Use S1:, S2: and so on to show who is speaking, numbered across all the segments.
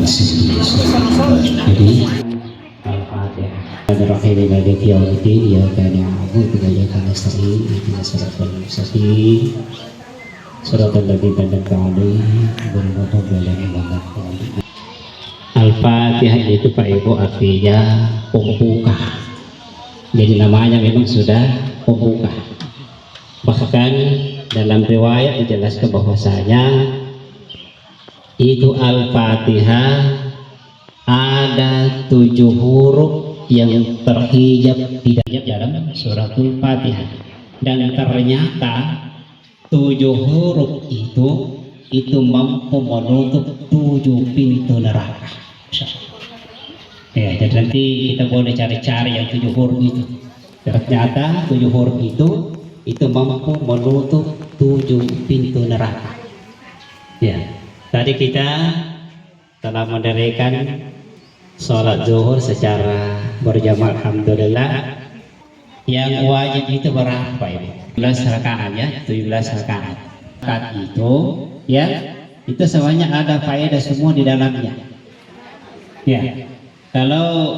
S1: Jadi Al-Fatihah. Bismillahirrahmanirrahim. Maliki yaumiddin. Iyyaka na'budu wa iyyaka nasta'in. Ihdinas siratal mustaqim. Shiratal ladzina an'amta 'alaihim ghairil maghdubi 'alaihim waladdallin. Al-Fatihah itu Pak Ibu artinya pembuka. Jadi namanya memang sudah pembuka. Bahkan dalam riwayat dijelaskan bahwasanya itu Al-Fatihah ada 7 huruf yang terhijab di dalam suratul Fatihah, dan ternyata 7 huruf itu mampu menutup 7 pintu neraka. Ya, jadi nanti kita boleh cari-cari yang 7 huruf itu. Ternyata 7 huruf itu mampu menutup 7 pintu neraka. Ya, tadi kita telah mendirikan sholat zuhur secara berjamaah, alhamdulillah. Yang wajib itu berapa ini? 17 rakaat ya, 17 rakaat. Rakaat itu ya, itu semuanya ada faedah semua di dalamnya. Ya, kalau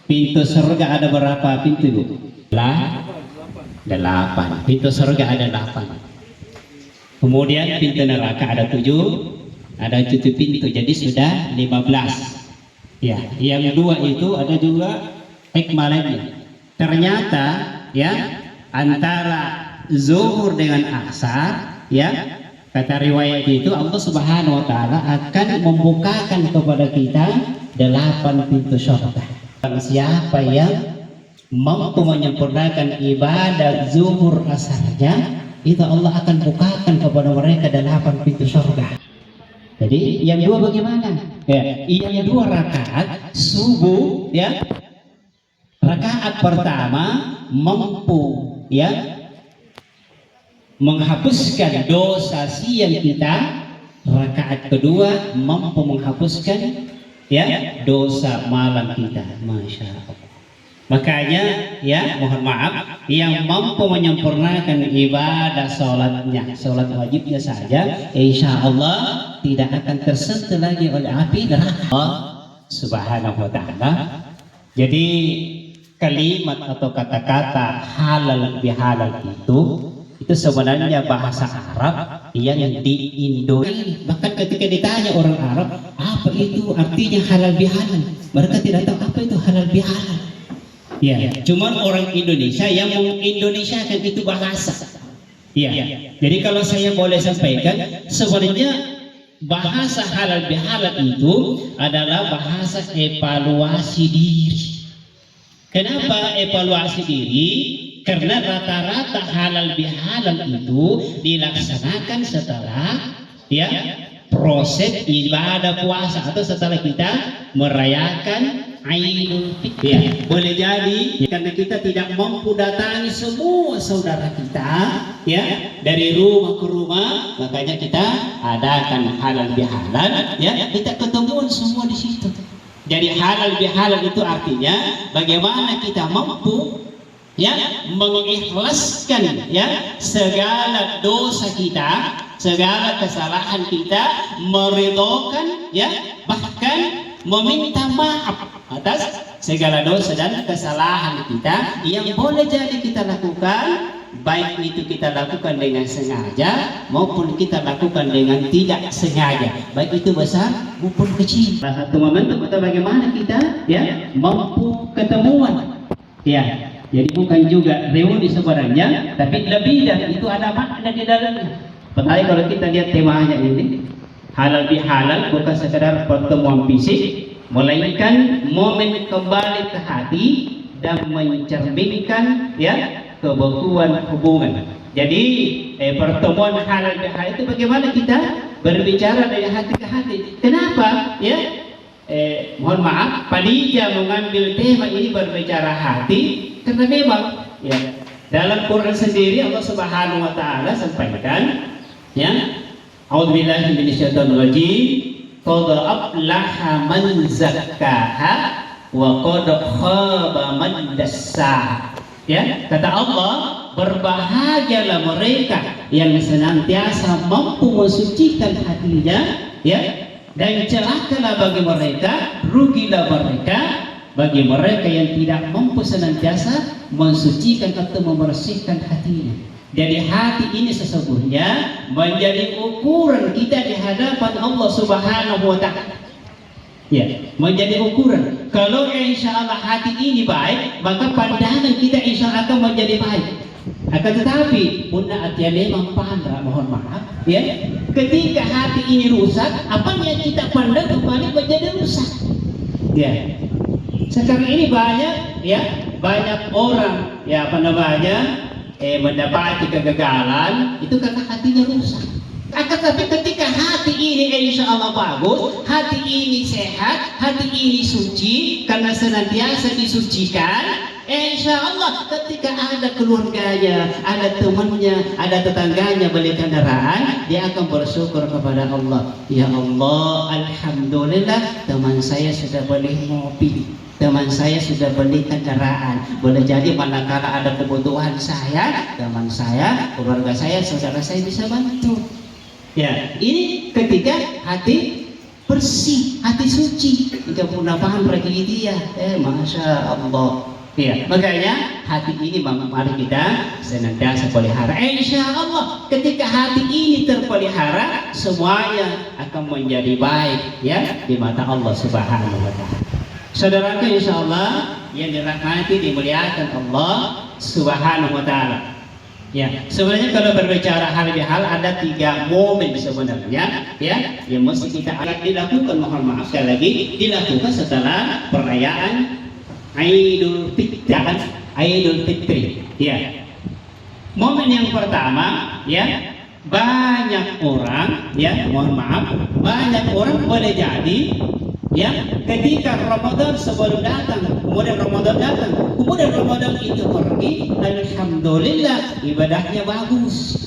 S1: pintu surga ada berapa pintu Bu? 8. Pintu surga ada 8. Kemudian pintu neraka ada 7. Ada 7 pintu, jadi sudah 15. Ya, yang 2 itu ada juga hikmah lainnya. Ternyata ya, antara zuhur dengan asar ya, kata riwayat itu Allah Subhanahu wa taala akan membukakan kepada kita 8 pintu surga. Siapa yang mampu menyempurnakan ibadah zuhur asarnya, itu Allah akan bukakan kepada mereka 8 pintu surga. Jadi yang 2 bagaimana? Ya, yang 2 rakaat subuh ya. Rakaat pertama mampu ya menghapuskan dosa siang kita. Rakaat kedua mampu menghapuskan ya dosa malam kita. Masya Allah. Makanya ya, mohon maaf, yang mampu menyempurnakan ibadah sholatnya, sholat wajibnya saja, insya Allah tidak akan tersentuh lagi oleh api neraka Allah Subhanahu wa ta'ala. Jadi kalimat atau kata-kata halal bihalal itu sebenarnya bahasa Arab yang di Indonesia. Bahkan ketika ditanya orang Arab apa itu artinya halal bihalal, mereka tidak tahu apa itu halal bihalal. Ya, cuman orang Indonesia yang mengindonesiakan itu bahasa. Ya, jadi kalau saya boleh sampaikan, sebenarnya bahasa halal bihalal itu adalah bahasa evaluasi diri. Kenapa evaluasi diri? Karena rata-rata halal bihalal itu dilaksanakan setelah ya proses ibadah puasa atau setelah kita merayakan Idul Fitri. Ya, boleh jadi karena kita tidak mampu datangi semua saudara kita ya dari rumah ke rumah, makanya kita adakan halal bihalal ya, kita ketemuan semua di situ. Jadi halal bihalal itu artinya bagaimana kita mampu ya mengikhlaskan ya segala dosa kita, segala kesalahan kita, meridhokan ya, bahkan meminta maaf atas segala dosa dan kesalahan kita yang boleh jadi kita lakukan, baik itu kita lakukan dengan sengaja maupun kita lakukan dengan tidak sengaja, baik itu besar maupun kecil. Salah satu momentum atau bagaimana kita ya mampu ketemuan ya. Jadi bukan juga reuni sebenarnya, tapi lebih dari itu ada makna di dalamnya. Padahal kalau kita lihat temanya ini, halal bihalal bukan sekedar pertemuan fisik, melainkan momen kembali ke hati dan mencerminkan ya kebekuan hubungan. Jadi pertemuan halal bihalal itu bagaimana kita berbicara dari hati ke hati. Kenapa? Ya, mohon maaf, Padija mengambil tema ini berbicara hati. Karena memang ya, dalam Quran sendiri Allah Subhanahu wa taala sampaikan ya, a'udzubillahi minasyaitonir rajim, qad aflaha man zakkaha wa qad khaba man dassaha. Ya, kata Allah, berbahagialah mereka yang senantiasa mampu mensucikan hatinya ya, Dan celakalah bagi mereka, rugilah mereka bagi mereka yang tidak mampu senantiasa mensucikan atau membersihkan hatinya. Jadi hati ini sesungguhnya menjadi ukuran kita di hadapan Allah Subhanahu wa Ta'ala. Ya, menjadi ukuran. Kalau insya Allah hati ini baik, maka pandangan kita insya Allah akan menjadi baik. Akan tetapi, punna atiane mampandra, mohon maaf, ya. Ketika hati ini rusak, apa yang kita pandang kembali menjadi rusak. Ya. Sekarang ini banyak, ya, banyak orang, ya, apa namanya, mendapati kegagalan itu karena hatinya rusak. Akan tetapi ketika hati ini insya Allah bagus, hati ini sehat, hati ini suci karena senantiasa disucikan, insya Allah ketika ada keluarganya, ada temannya, ada tetangganya beli kendaraan, dia akan bersyukur kepada Allah. Ya Allah, alhamdulillah teman saya sudah beli mobil, teman saya sudah beli kendaraan. Boleh jadi manakala ada kebutuhan saya, teman saya, keluarga saya, saudara saya bisa bantu. Ya, ini ketika hati bersih, hati suci, tidak punya paham bagi dia. Masya Allah. Ya, makanya hati ini mari kita senantiasa pelihara. Insya Allah ketika hati ini terpelihara, semuanya akan menjadi baik, ya, di mata Allah Subhanahu wa Ta'ala. Saudaraku, insya Allah yang dirahmati dimuliakan Allah Subhanahu wa Ta'ala. Ya, sebenarnya kalau berbicara hal ada 3 momen sebenarnya, ya, yang mesti kita akan dilakukan. Mohon maaf sekali lagi, dilakukan setelah perayaan Idul Fitri. Ya, momen yang pertama, ya, banyak orang, ya, mohon maaf, banyak orang boleh jadi, ya, ketika Ramadan sebelum datang, kemudian Ramadan datang, kemudian Ramadan itu pergi, alhamdulillah ibadahnya bagus.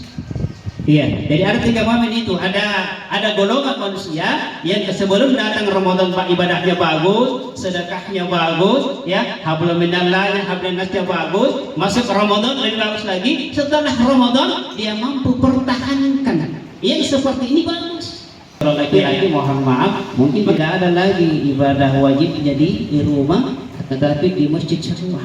S1: Iya, jadi ada 3 momen itu. Ada golongan manusia yang sebelum datang Ramadan ibadahnya bagus, sedekahnya bagus, ya, hablum minallahnya, hablum nasnya bagus. Masuk Ramadan lebih bagus lagi. Setelah Ramadan dia mampu pertahankan. Yang seperti ini bagus. Kalau laki-laki mohon maaf, mungkin tidak ada lagi ibadah wajib jadi di rumah, tetapi di masjid semua.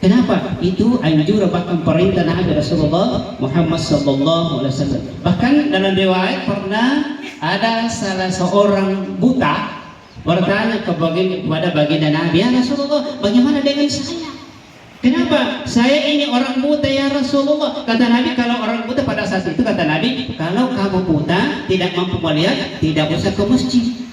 S1: Kenapa? Itu anjuran bahkan perintah Nabi Rasulullah Muhammad sallallahu alaihi wasallam. Bahkan dalam riwayat pernah ada salah seorang buta bertanya kepada baginda Nabi, "Ya Rasulullah, bagaimana dengan saya? Kenapa? Saya ini orang buta ya Rasulullah." Kata Nabi, kalau orang buta pada saat itu kata Nabi, kalau kamu buta tidak mampu melihat, tidak usah ke masjid.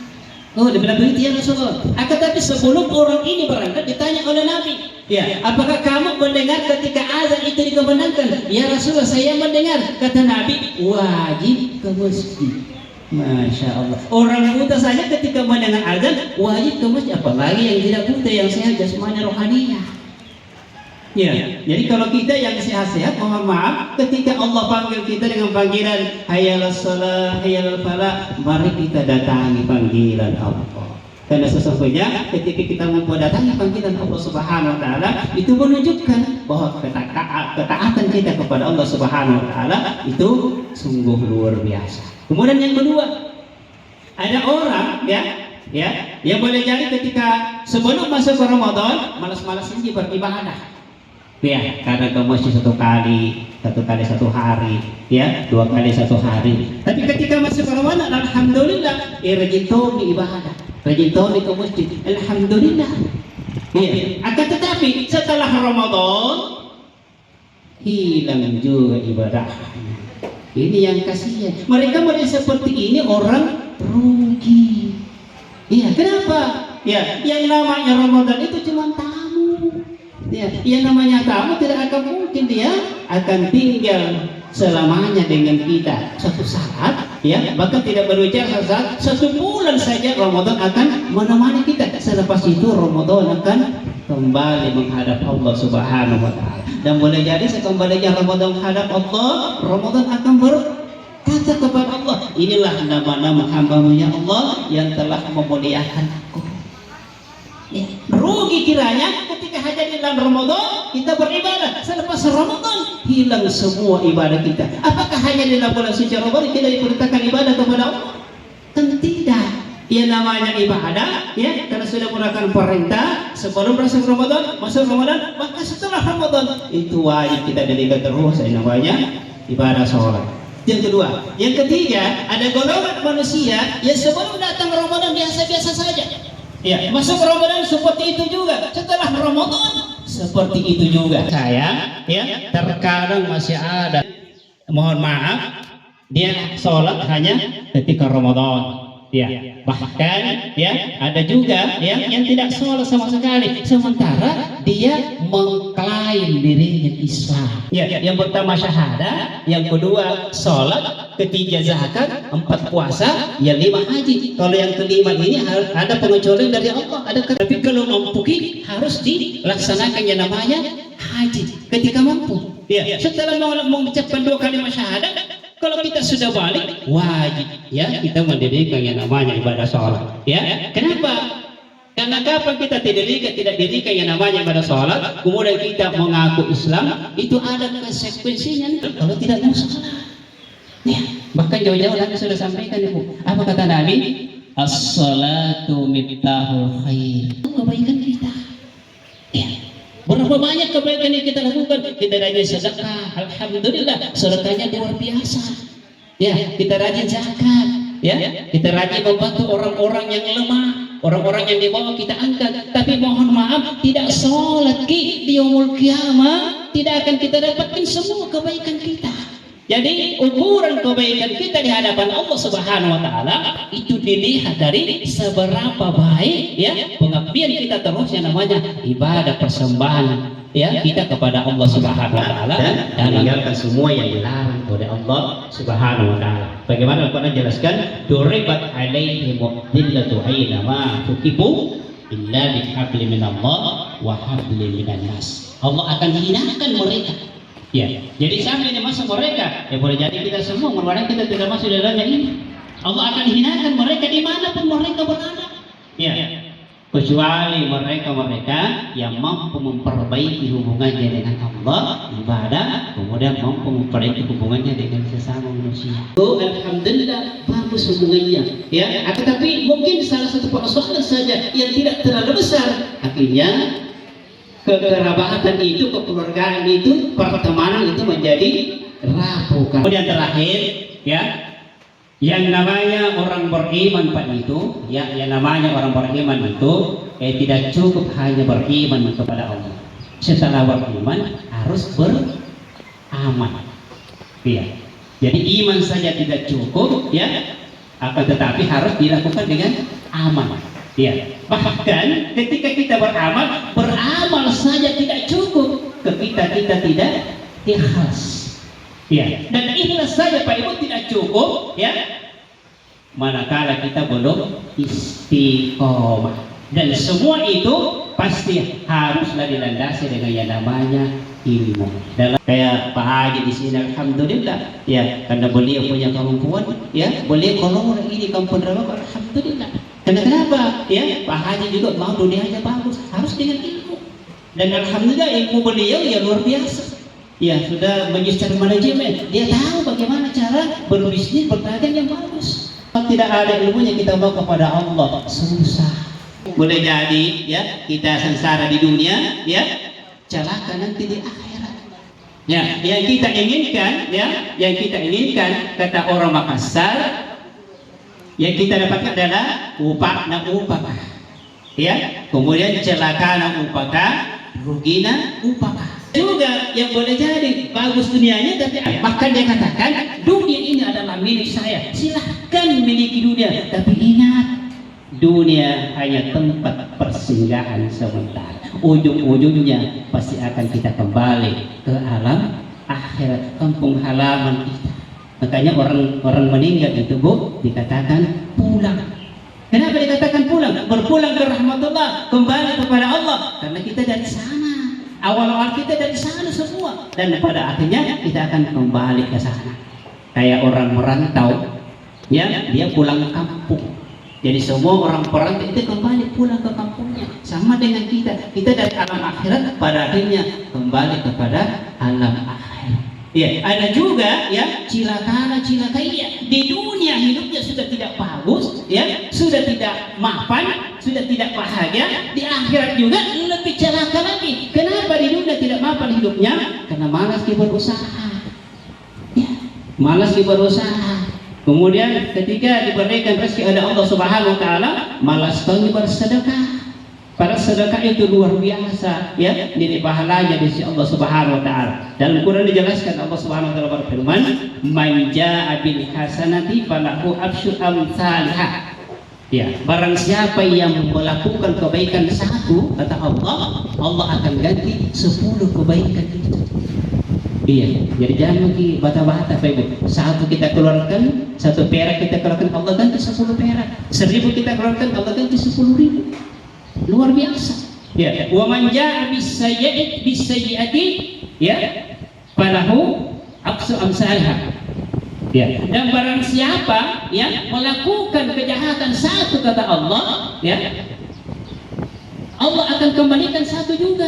S1: Oh, dia bilang begitu ya Rasulullah. Akan tapi sebelum orang ini berangkat ditanya oleh Nabi, ya, apakah kamu mendengar ketika azan itu dikumandangkan? Ya Rasulullah, saya mendengar. Kata Nabi, wajib ke masjid. Masya Allah. Orang buta saja ketika mendengar azan wajib ke masjid, apalagi yang tidak buta, yang sehat jasmani rohaniah. Ya, jadi kalau kita yang sehat-sehat, mohon maaf, ketika Allah panggil kita dengan panggilan hayyal shalah, hayyal falah, mari kita datangi panggilan Allah. Karena sesungguhnya ketika kita mendatangi panggilan Allah Subhanahu wa Ta'ala, itu menunjukkan bahwa ketaatan kita kepada Allah Subhanahu wa Ta'ala itu sungguh luar biasa. Kemudian yang kedua, ada orang, yang boleh jadi ketika sebelum masuk ke Ramadan malas-malas saja beribadah. Ya, karena ke masjid 1 kali 1 hari, ya, 2 kali 1 hari. Tapi ketika masuk ke Ramadan, alhamdulillah, rajin tomi ibadah, rajin tomi ke masjid, alhamdulillah. Ya, akan tetapi setelah Ramadan hilang juga ibadahnya. Ini yang kasihan. Mereka seperti ini orang rugi. Iya, kenapa? Ya, yang namanya Ramadan itu cuma tamu. Ya, yang namanya tamu tidak akan mungkin dia akan tinggal selamanya dengan kita. Suatu saat, ya, bahkan tidak berbicara saat 1 bulan saja Ramadan akan menemani kita. Selepas itu Ramadan akan kembali menghadap Allah Subhanahu wa Ta'ala. Dan boleh jadi sekembalinya Ramadan menghadap Allah, Ramadan akan berkata kepada Allah, inilah nama-nama hamba-Mu ya Allah yang telah memuliakan aku. Ya, rugi kiranya ketika hadir di dalam Ramadan kita beribadah, selepas Ramadan hilang semua ibadah kita. Apakah hanya di dalam bulan suci Ramadan kita diperintahkan ibadah kepada Allah? Kan tidak. Yang namanya ibadah, ya, karena sudah melakukan perintah sebelum masuk Ramadan, maka setelah Ramadan itu wajib kita dirikan terus yang namanya ibadah sholat. Yang kedua, yang ketiga, ada golongan manusia yang sebelum datang Ramadan biasa-biasa saja. Ya, masuk Ramadan seperti itu juga. Setelah Ramadan seperti itu juga. Saya, ya, terkadang masih ada, mohon maaf, dia sholat hanya ketika Ramadan. Ya, bahkan ya ada juga yang tidak sholat sama sekali, sementara dia mengklaim dirinya Islam. Ya, yang pertama syahadah, yang kedua sholat, ketiga zakat, empat puasa, yang lima haji. Kalau yang kelima ini harus ada pengecualian dari Allah. Tapi kalau mampu harus dilaksanakan yang namanya haji ketika mampu. Ya, setelah mengucapkan dua kalimat syahadah, kalau kita sudah balik, wajib ya kita mendirikan yang namanya ibadah sholat. Ya, kenapa? Karena kapan kita tidak dirikan yang namanya ibadah sholat, kemudian kita mengaku Islam, itu ada konsekuensinya kalau tidak mau sholat. Ya, bahkan jauh-jauh Nabi sudah sampaikan, Ibu. Apa kata Nabi? As-salatu miftahul khair. Kebaikan kita. Ya. Berapa banyak kebaikan yang kita lakukan? Kita rajin sedekah, alhamdulillah, sedekahnya luar biasa. Ya, kita rajin zakat, ya, kita rajin membantu orang-orang yang lemah, orang-orang yang di bawah kita angkat. Tapi mohon maaf, tidak sholat di yaumul qiyamah, tidak akan kita dapatkan semua kebaikan kita. Jadi ukuran kebaikan kita di hadapan Allah Subhanahu wa taala itu dilihat dari seberapa baik ya pengabdian kita terus yang namanya ibadah persembahan ya kita kepada Allah Subhanahu wa taala dan meninggalkan semua yang dilarang oleh Allah Subhanahu wa taala. Bagaimana Al-Qur'an jelaskan, duribat alaihim dhillatu aina ma tuqifu illa bihabli minallah wa habli minan nas. Allah akan hinakan mereka. Ya, jadi sampai di masa mereka, ya boleh jadi kita semua, mudah-mudahan kita tidak masuk dalamnya ini. Allah akan hinakan mereka dimanapun mereka berada. Ya, kecuali mereka yang mampu memperbaiki hubungannya dengan Allah, ibadah, kemudian mampu memperbaiki hubungannya dengan sesama manusia. Oh, alhamdulillah, bagus hubungannya. Ya, tetapi mungkin salah satu persoalan saja yang tidak terlalu besar, akhirnya kekerabatan itu, kekeluargaan itu, pertemanan itu menjadi rapuh. Kemudian terakhir, ya, yang namanya orang beriman Pak itu, ya, yang namanya orang beriman itu, tidak cukup hanya beriman kepada Allah. Setelah beriman harus beramal. Ya, jadi iman saja tidak cukup, ya, akan tetapi harus dilakukan dengan amal. Ya, bahkan ketika kita beramal saja tidak cukup, ketika kita tidak ikhlas. Ya, dan ikhlas saja Pak Ibu tidak cukup, ya, manakala kita belum istiqomah. Dan semua itu pasti haruslah dilandasi dengan yang namanya ilmu. Dalam kayak Pak Haji di sini, alhamdulillah, ya, karena beliau punya kemampuan, ya, beliau kalau ini kampung Rawa, alhamdulillah. Karena kenapa? Ya, Pak Haji juga mau dunianya bagus, harus dengan ilmu. Dan alhamdulillah ilmu beliau ya luar biasa. Ya, sudah magister manajemen, dia tahu bagaimana cara berbisnis, berdagang yang bagus. Kalau tidak ada ilmunya kita mau kepada Allah, susah. Boleh jadi ya kita sengsara di dunia, ya, celaka nanti di akhirat. Ya, yang kita inginkan, ya, yang kita inginkan kata orang Makassar, yang kita dapatkan adalah upah na upaka, ya, kemudian celaka na upaka, rugi na upaka. Juga yang boleh jadi bagus dunianya, tapi bahkan dia katakan dunia ini adalah milik saya, silahkan miliki dunia, tapi ingat dunia hanya tempat persinggahan sementara. Ujung-ujungnya pasti akan kita kembali ke alam akhirat, kampung halaman kita. Makanya orang meninggal itu Bu dikatakan pulang. Kenapa dikatakan pulang? Berpulang ke rahmatullah, kembali kepada Allah. Karena kita dari sana. Awal-awal kita dari sana semua. Dan pada akhirnya kita akan kembali ke sana. Kayak orang merantau, ya, dia pulang kampung. Jadi semua orang perantau itu kembali pulang ke kampungnya. Sama dengan kita. Kita dari alam akhirat pada akhirnya kembali kepada alam akhirat. Ya, ada juga ya cilaka iya di dunia hidupnya sudah tidak bagus, ya sudah tidak mapan, sudah tidak bahagia, di akhirat juga lebih celaka lagi. Kenapa di dunia tidak mapan hidupnya? Karena malas dia berusaha, ya, malas dia berusaha. Kemudian ketika diberikan rezeki oleh Allah Subhanahu Wa Taala, malas sekali bersedekah. Para sedekah itu luar biasa, ya, nilai pahalanya di sisi Allah Subhanahu Wa Taala. Dalam Quran dijelaskan Allah Subhanahu Wa Taala berfirman, "Man jaa'a bil hasanati falahu asyru amsalha." Ya, barang siapa yang melakukan kebaikan satu, kata Allah, Allah akan ganti 10 kebaikan itu. Iya, jadi jangan lagi bata-bata, Pak Ibu. Satu kita keluarkan, 1 perak kita keluarkan, Allah ganti 10 perak. 1000 kita keluarkan, Allah ganti 10.000. Luar biasa. Ya, wa man jaa'a bis-sayyi'ati, ya, falahu aqsu amsalha. Ya, dan barang siapa ya melakukan kejahatan satu, kata Allah, ya, Allah akan kembalikan 1 juga.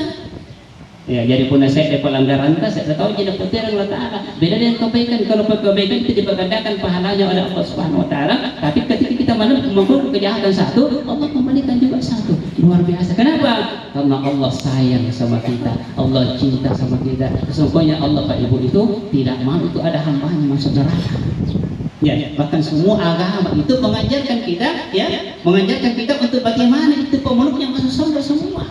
S1: Ya, jadi pun saya pelanggaran saya tahu jadi petirang Allah Ta'ala. Beda dengan kebaikan. Kalau kebaikan itu dipergandakan pahalanya oleh Allah Subhanahu Wa Ta'ala. Tapi ketika kita melakukan kejahatan satu, Allah kembalikan juga 1. Luar biasa. Kenapa? Karena Allah sayang sama kita, Allah cinta sama kita. Sesungguhnya Allah, Pak Ibu, itu tidak mau itu ada hambanya masuk neraka. Ya, bahkan semua agama itu mengajarkan kita, ya, mengajarkan kita untuk bagaimana itu pemeluknya masuk surga semua.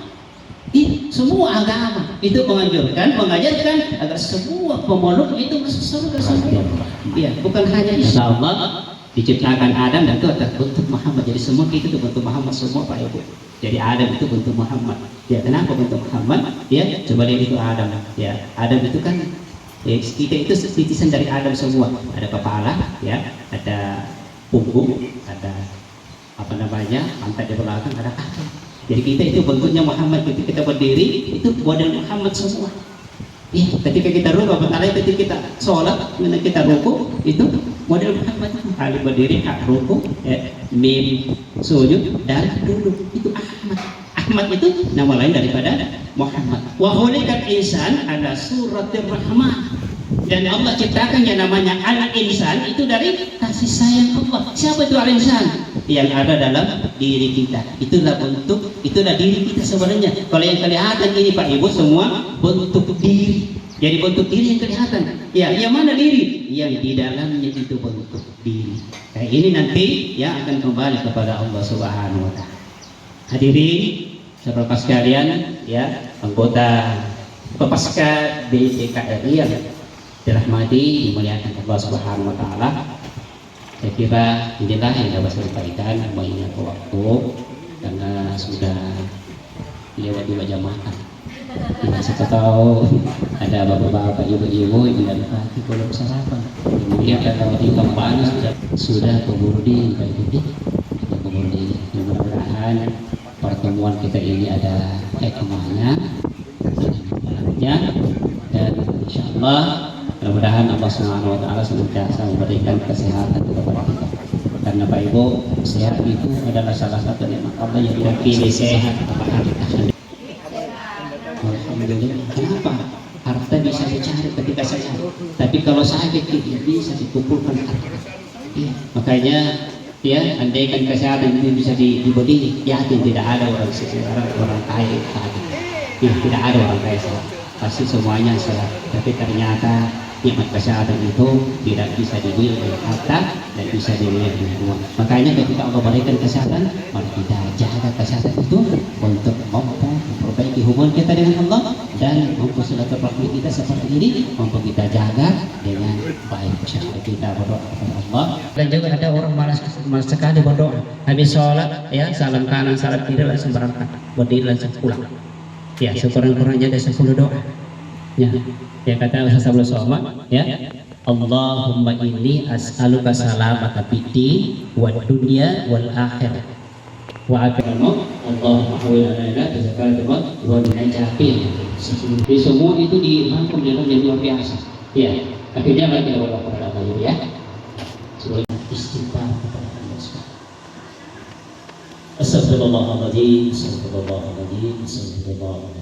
S1: Semua agama itu mengajarkan agar semua pemeluk itu masuk surga semua. Iya, bukan hanya Insya Allah diciptakan Adam dan itu bentuk Muhammad. Jadi semua kita itu bentuk Muhammad semua, Pak Ibu. Jadi Adam itu bentuk Muhammad. Ya, kenapa bentuk Muhammad? Ya, coba lihat itu Adam. Ya, Adam itu kan, ya, kita itu titisan dari Adam semua. Ada kepala, ya, ada punggung, ada apa namanya, pantat di belakang, ada kaki. Jadi kita itu bentuknya Muhammad. Ketika kita berdiri itu model Muhammad semua. Ya, ketika kita ruku, ketika kita sholat, kita ruku itu model Muhammad. Ali berdiri, hak ruku, mim sujud, dan duduk itu Ahmad. Ahmad itu nama lain daripada Muhammad. Wa khuliqal insan ala suratir rahman. Dan Allah ciptakan yang namanya al-insan itu dari kasih sayang Allah. Siapa itu al-insan? Yang ada dalam diri kita. Itulah bentuk, itulah diri kita sebenarnya. Kalau yang kelihatan ini, Pak Ibu, semua bentuk diri. Jadi bentuk diri yang kelihatan. Ya, yang mana diri? Yang di dalamnya itu bentuk diri. Nah, ini nanti ya akan kembali kepada Allah Subhanahu Wa Taala. Hadirin saudara sekalian, ya, anggota Kopaska BPKRI yang dirahmati, dimuliakan Allah Subhanahu Wa Taala. Saya kira inilah yang dapat saya sampaikan, mengingat waktu karena sudah lewat 2 jam makan. Ya, saya tahu ada bapak-bapak, ibu-ibu yang dari pagi belum sarapan. Kemudian kalau di kampanye sudah keburu di mudah-mudahan pertemuan kita ini ada hikmahnya, dan insya Allah mudah-mudahan Allah Subhanahu Wa Taala senantiasa memberikan kesehatan kepada kita. Karena Pak Ibu, sehat itu adalah salah satu nikmat Allah yang diwakili sehat apa harta. Alhamdulillah. Kenapa? Harta bisa dicari ketika sehat, tapi kalau sakit tidak bisa dikumpulkan harta. Ya, makanya ya, andaikan kesehatan ini bisa dibeli, yakin tidak ada orang kaya sakit. Ya, tidak ada orang kaya sakit. Pasti semuanya sehat. Tapi ternyata nikmat kesehatan itu tidak bisa dibeli oleh harta dan bisa dibeli dengan uang. Makanya ketika Allah berikan kesehatan, mari kita jaga kesehatan itu untuk mampu memperbaiki hubungan kita dengan Allah dan mampu silaturahmi kita seperti ini, mampu kita jaga dengan baik. Insya-Allah kita berdoa kepada Allah. Dan juga ada orang malas sekali berdoa. Habis sholat, ya, salam kanan, salam kiri, langsung berangkat, berdiri langsung pulang. Ya, sekurang-kurangnya ada 10 doa. Ya, yang kata Ustaz Abdul Somad, ya, Allahumma inni as'aluka salamata fid-din wad dunya wal akhirah wa akramu Allahumma hawil alaina bizakatil maut wa najafin. Di semua itu dirangkum dalam yang luar biasa. Ya, akhirnya mari kita berdoa kepada Allah, ya. Sebagai istighfar kepada Allah Subhanahu. Astagfirullahaladzim, astagfirullahaladzim, astagfirullahaladzim.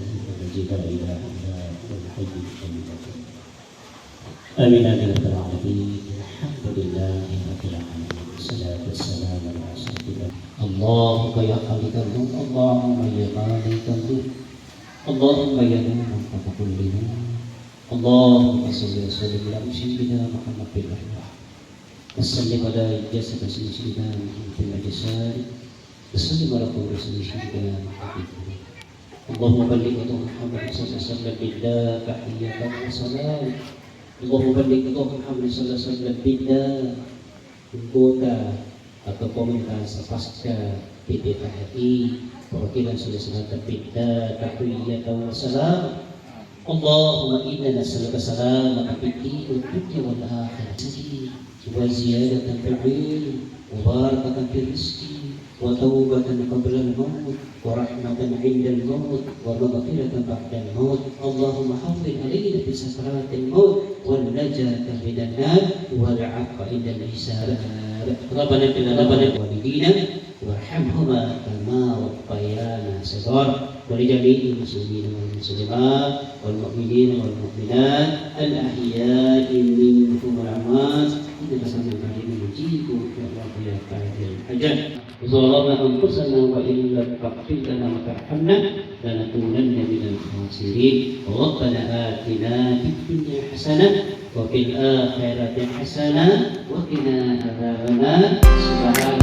S1: Amin amin ya rabbal alamin. Alhamdulillah rabbil alamin. والصلاة والسلام على أشرف الأنبياء. اللهم يا خالق النور، اللهم يا مالك النور، اللهم يا نور فوق كل نور، اللهم صل وسلم على سيدنا محمد في الأرواح، وسلم على جسد سيدنا محمد في الأجساد، وسلم على قبر سيدنا محمد في الأرواح. اللهم بلغ محمد صلى الله عليه وسلم بالله تحية وسلام. Allahumma balik ito Muhammad sallallahu alaihi wasallam billah anggota atau komunitas pasca PPKRI perwakilan sallallahu billah tahiyat wa salam. Allahumma inna nas'aluka salamata fid din wal dunya wal akhirah wa ziyadatan fil ilm wa barakatan fil rizqi wa tawbatan qabla al-maut wa rahmatan 'inda al-maut wa maghfiratan ba'da al-maut. Allahumma hafidh 'alaina fi sakaratil maut wal najata minan nar wal 'afwa 'inda al-hisab. Rabbana ighfir lana wa walidina warhamhuma kama rabbayana shighara wa li jami'il muslimina wal muslimat wal mu'minina wal mu'minat al ahya'i minhum wal amwat innaka sami'un 'alimun mujibud ya rabbi ya qadil hajat. ظلمنا أنفسنا وإن لم تغفر لنا وترحمنا لنكونن من الخاسرين. ربنا آتنا في الدنيا حسنة وفي الآخرة حسنة وقنا عذاب النار. سبحانك